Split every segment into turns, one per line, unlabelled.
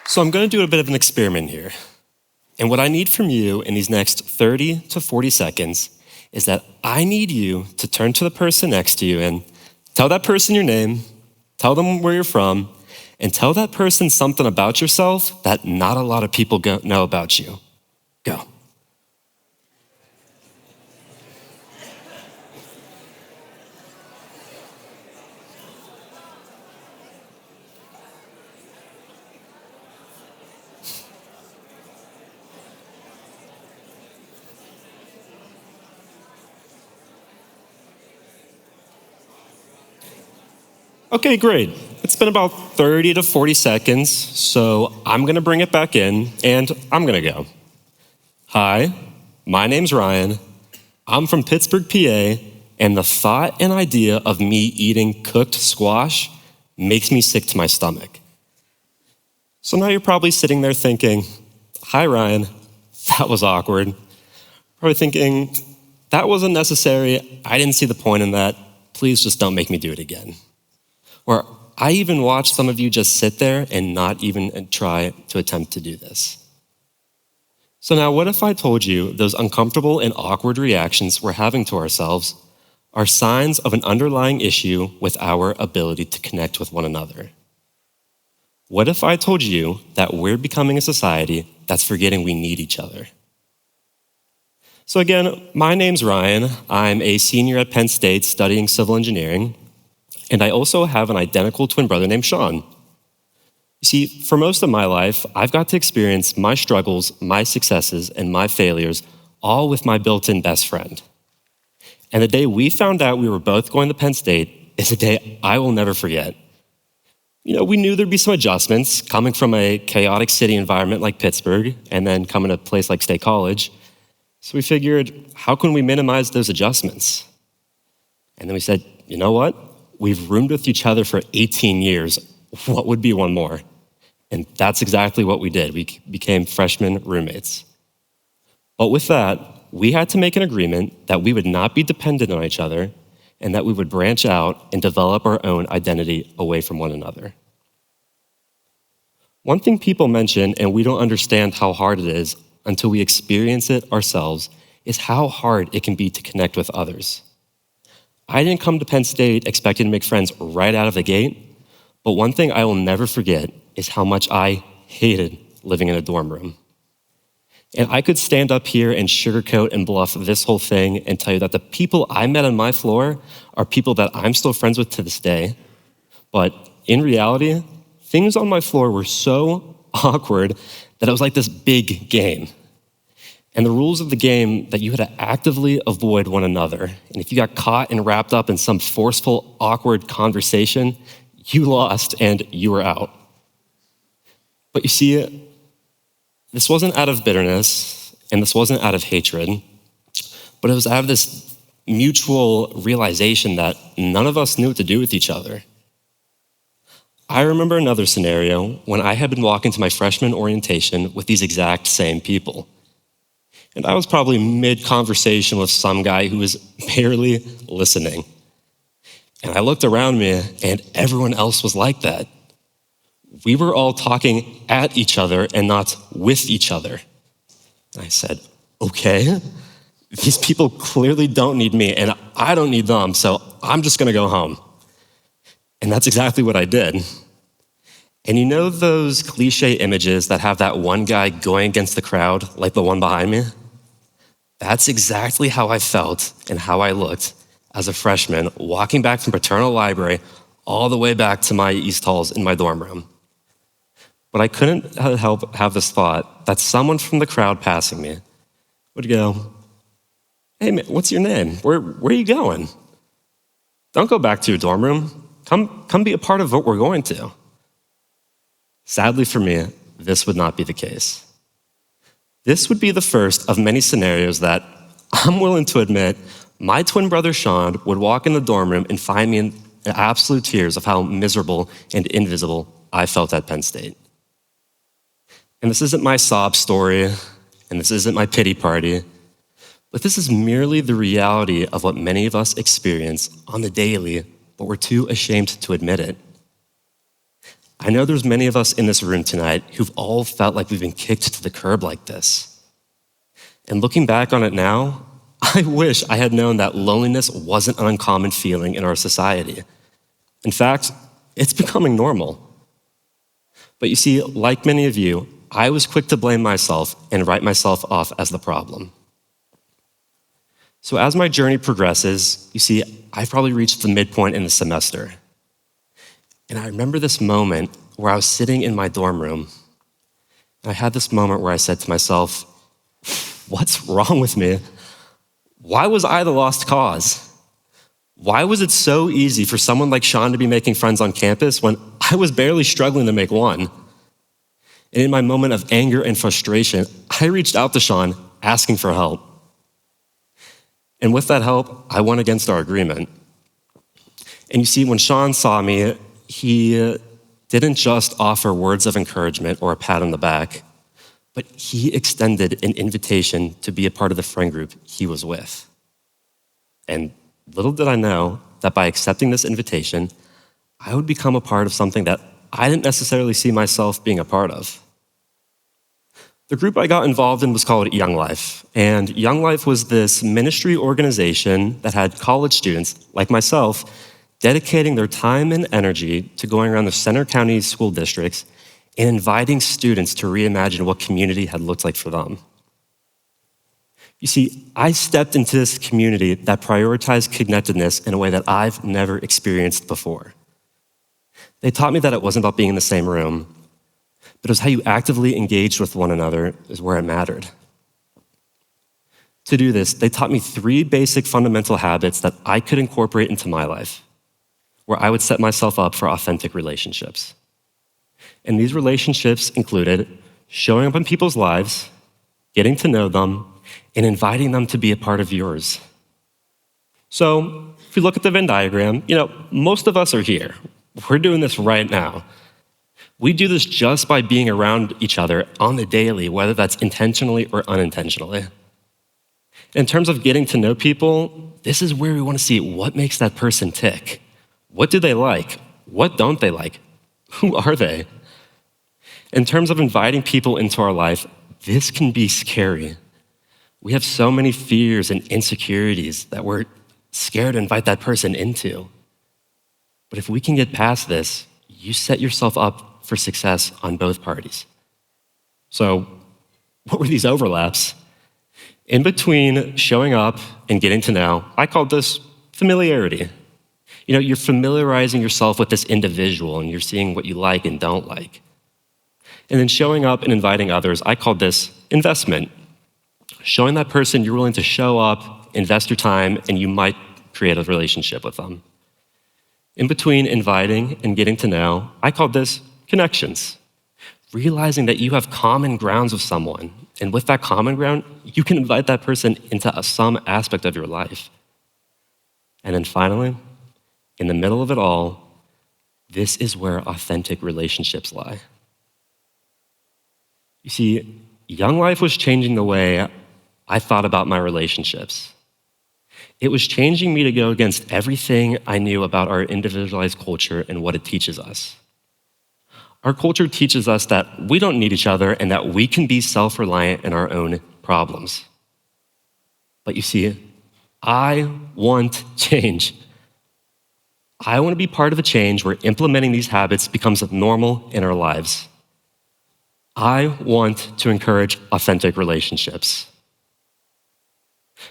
So I'm going to do a bit of an experiment here. And what I need from you in these next 30 to 40 seconds is that I need you to turn to the person next to you and tell that person your name, tell them where you're from, and tell that person something about yourself that not a lot of people know about you. Go. Okay, great. It's been about 30 to 40 seconds, so I'm gonna bring it back in and I'm gonna go. Hi, my name's Ryan. I'm from Pittsburgh, PA, and the thought and idea of me eating cooked squash makes me sick to my stomach. So now you're probably sitting there thinking, hi, Ryan, that was awkward. Probably thinking, that wasn't necessary. I didn't see the point in that. Please just don't make me do it again. Or I even watched some of you just sit there and not even try to attempt to do this. So now what if I told you those uncomfortable and awkward reactions we're having to ourselves are signs of an underlying issue with our ability to connect with one another? What if I told you that we're becoming a society that's forgetting we need each other? So again, my name's Ryan. I'm a senior at Penn State studying civil engineering. And I also have an identical twin brother named Sean. You see, for most of my life, I've got to experience my struggles, my successes, and my failures all with my built-in best friend. And the day we found out we were both going to Penn State is a day I will never forget. You know, we knew there'd be some adjustments coming from a chaotic city environment like Pittsburgh and then coming to a place like State College. So we figured, how can we minimize those adjustments? And then we said, you know what? We've roomed with each other for 18 years. What would be one more? And that's exactly what we did. We became freshman roommates. But with that, we had to make an agreement that we would not be dependent on each other and that we would branch out and develop our own identity away from one another. One thing people mention, and we don't understand how hard it is until we experience it ourselves, is how hard it can be to connect with others. I didn't come to Penn State expecting to make friends right out of the gate, but one thing I will never forget is how much I hated living in a dorm room. And I could stand up here and sugarcoat and bluff this whole thing and tell you that the people I met on my floor are people that I'm still friends with to this day. But in reality, things on my floor were so awkward that it was like this big game. And the rules of the game that you had to actively avoid one another. And if you got caught and wrapped up in some forceful, awkward conversation, you lost and you were out. But you see, this wasn't out of bitterness and this wasn't out of hatred, but it was out of this mutual realization that none of us knew what to do with each other. I remember another scenario when I had been walking to my freshman orientation with these exact same people. And I was probably mid-conversation with some guy who was barely listening. And I looked around me and everyone else was like that. We were all talking at each other and not with each other. And I said, okay, these people clearly don't need me and I don't need them, so I'm just gonna go home. And that's exactly what I did. And you know those cliche images that have that one guy going against the crowd, like the one behind me? That's exactly how I felt and how I looked as a freshman walking back from Paternal Library all the way back to my East Halls in my dorm room. But I couldn't help have this thought that someone from the crowd passing me would go, hey man, what's your name? Where are you going? Don't go back to your dorm room. Come be a part of what we're going to. Sadly for me, this would not be the case. This would be the first of many scenarios that I'm willing to admit my twin brother Sean would walk in the dorm room and find me in absolute tears of how miserable and invisible I felt at Penn State. And this isn't my sob story, and this isn't my pity party, but this is merely the reality of what many of us experience on the daily, but we're too ashamed to admit it. I know there's many of us in this room tonight who've all felt like we've been kicked to the curb like this. And looking back on it now, I wish I had known that loneliness wasn't an uncommon feeling in our society. In fact, it's becoming normal. But you see, like many of you, I was quick to blame myself and write myself off as the problem. So as my journey progresses, you see, I've probably reached the midpoint in the semester. And I remember this moment where I was sitting in my dorm room. And I had this moment where I said to myself, what's wrong with me? Why was I the lost cause? Why was it so easy for someone like Sean to be making friends on campus when I was barely struggling to make one? And in my moment of anger and frustration, I reached out to Sean asking for help. And with that help, I went against our agreement. And you see, when Sean saw me, he didn't just offer words of encouragement or a pat on the back, but he extended an invitation to be a part of the friend group he was with. And little did I know that by accepting this invitation, I would become a part of something that I didn't necessarily see myself being a part of. The group I got involved in was called Young Life, and Young Life was this ministry organization that had college students, like myself, dedicating their time and energy to going around the Center County school districts and inviting students to reimagine what community had looked like for them. You see, I stepped into this community that prioritized connectedness in a way that I've never experienced before. They taught me that it wasn't about being in the same room, but it was how you actively engaged with one another is where it mattered. To do this, they taught me 3 basic fundamental habits that I could incorporate into my life, where I would set myself up for authentic relationships. And these relationships included showing up in people's lives, getting to know them, and inviting them to be a part of yours. So if you look at the Venn diagram, most of us are here. We're doing this right now. We do this just by being around each other on the daily, whether that's intentionally or unintentionally. In terms of getting to know people, this is where we want to see what makes that person tick. What do they like? What don't they like? Who are they? In terms of inviting people into our life, this can be scary. We have so many fears and insecurities that we're scared to invite that person into. But if we can get past this, you set yourself up for success on both parties. So, what were these overlaps? In between showing up and getting to know, I called this familiarity. You're familiarizing yourself with this individual and you're seeing what you like and don't like. And then showing up and inviting others, I called this investment. Showing that person you're willing to show up, invest your time, and you might create a relationship with them. In between inviting and getting to know, I called this connections. Realizing that you have common grounds with someone, and with that common ground, you can invite that person into some aspect of your life. And then finally, in the middle of it all, this is where authentic relationships lie. You see, Young Life was changing the way I thought about my relationships. It was changing me to go against everything I knew about our individualized culture and what it teaches us. Our culture teaches us that we don't need each other and that we can be self-reliant in our own problems. But you see, I want change. I want to be part of a change where implementing these habits becomes normal in our lives. I want to encourage authentic relationships.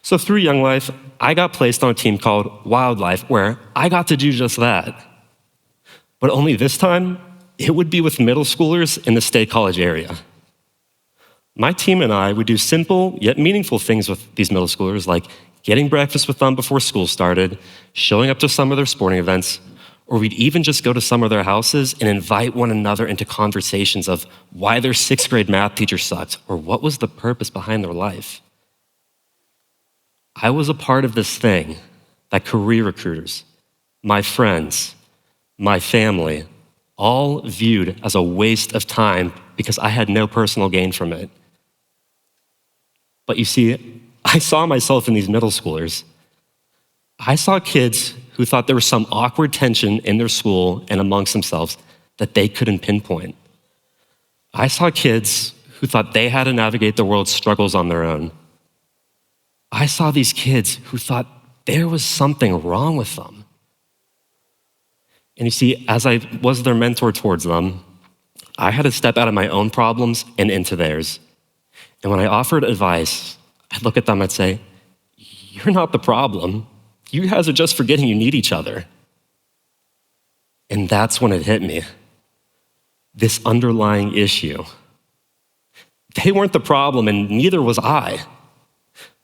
So through Young Life, I got placed on a team called Wildlife, where I got to do just that. But only this time, it would be with middle schoolers in the State College area. My team and I would do simple yet meaningful things with these middle schoolers, like getting breakfast with them before school started, showing up to some of their sporting events, or we'd even just go to some of their houses and invite one another into conversations of why their 6th grade math teacher sucked, or what was the purpose behind their life. I was a part of this thing that career recruiters, my friends, my family, all viewed as a waste of time because I had no personal gain from it. But you see, I saw myself in these middle schoolers. I saw kids who thought there was some awkward tension in their school and amongst themselves that they couldn't pinpoint. I saw kids who thought they had to navigate the world's struggles on their own. I saw these kids who thought there was something wrong with them. And you see, as I was their mentor towards them, I had to step out of my own problems and into theirs. And when I offered advice, I'd look at them and say, "You're not the problem. You guys are just forgetting you need each other." And that's when it hit me. This underlying issue. They weren't the problem, and neither was I.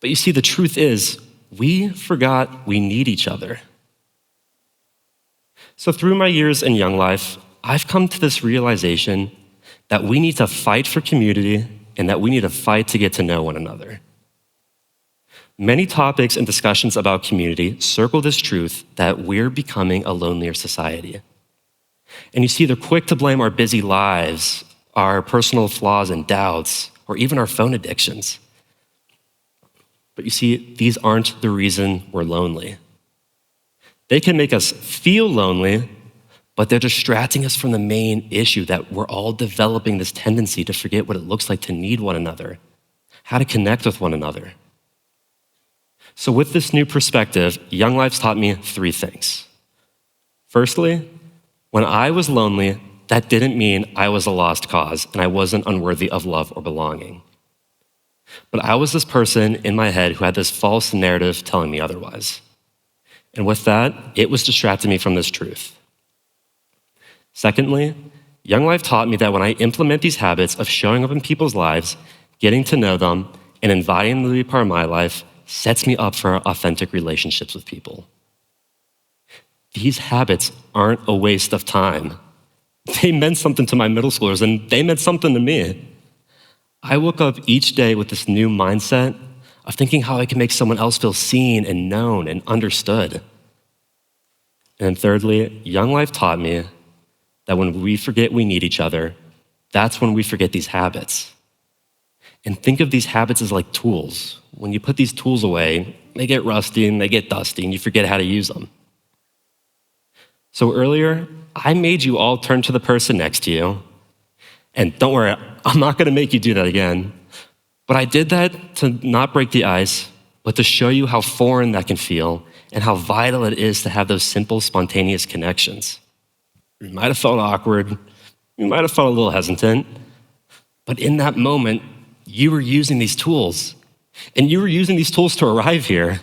But you see, the truth is, we forgot we need each other. So through my years in Young Life, I've come to this realization that we need to fight for community and that we need to fight to get to know one another. Many topics and discussions about community circle this truth that we're becoming a lonelier society. And you see, they're quick to blame our busy lives, our personal flaws and doubts, or even our phone addictions. But you see, these aren't the reason we're lonely. They can make us feel lonely, but they're distracting us from the main issue that we're all developing this tendency to forget what it looks like to need one another, how to connect with one another. So with this new perspective, Young Life's taught me 3 things. Firstly, when I was lonely, that didn't mean I was a lost cause and I wasn't unworthy of love or belonging. But I was this person in my head who had this false narrative telling me otherwise. And with that, it was distracting me from this truth. Secondly, Young Life taught me that when I implement these habits of showing up in people's lives, getting to know them, and inviting them to be part of my life, sets me up for authentic relationships with people. These habits aren't a waste of time. They meant something to my middle schoolers, and they meant something to me. I woke up each day with this new mindset of thinking how I can make someone else feel seen and known and understood. And thirdly, Young Life taught me that when we forget we need each other, that's when we forget these habits. And think of these habits as like tools. When you put these tools away, they get rusty and they get dusty and you forget how to use them. So earlier, I made you all turn to the person next to you. And don't worry, I'm not gonna make you do that again. But I did that to not break the ice, but to show you how foreign that can feel and how vital it is to have those simple, spontaneous connections. You might have felt awkward, you might have felt a little hesitant, but in that moment, you were using these tools. And you were using these tools to arrive here.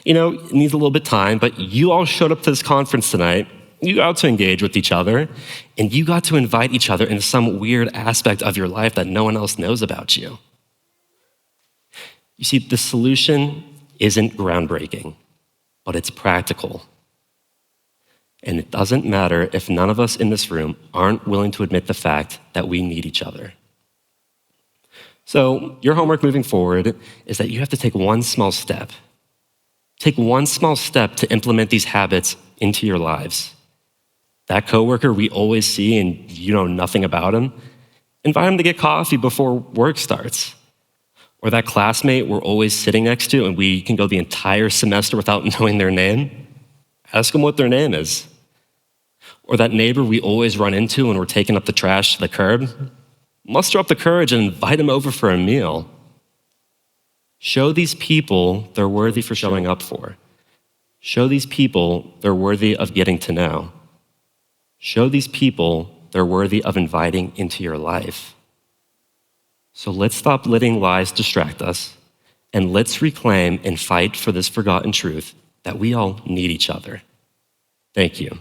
You know, it needs a little bit of time, but you all showed up to this conference tonight. You got to engage with each other, and you got to invite each other into some weird aspect of your life that no one else knows about you. You see, the solution isn't groundbreaking, but it's practical. And it doesn't matter if none of us in this room aren't willing to admit the fact that we need each other. So your homework moving forward is that you have to take one small step. Take one small step to implement these habits into your lives. That coworker we always see and you know nothing about him, invite him to get coffee before work starts. Or that classmate we're always sitting next to and we can go the entire semester without knowing their name, ask them what their name is. Or that neighbor we always run into when we're taking up the trash to the curb, muster up the courage and invite them over for a meal. Show these people they're worthy for showing up for. Show these people they're worthy of getting to know. Show these people they're worthy of inviting into your life. So let's stop letting lies distract us, and let's reclaim and fight for this forgotten truth that we all need each other. Thank you.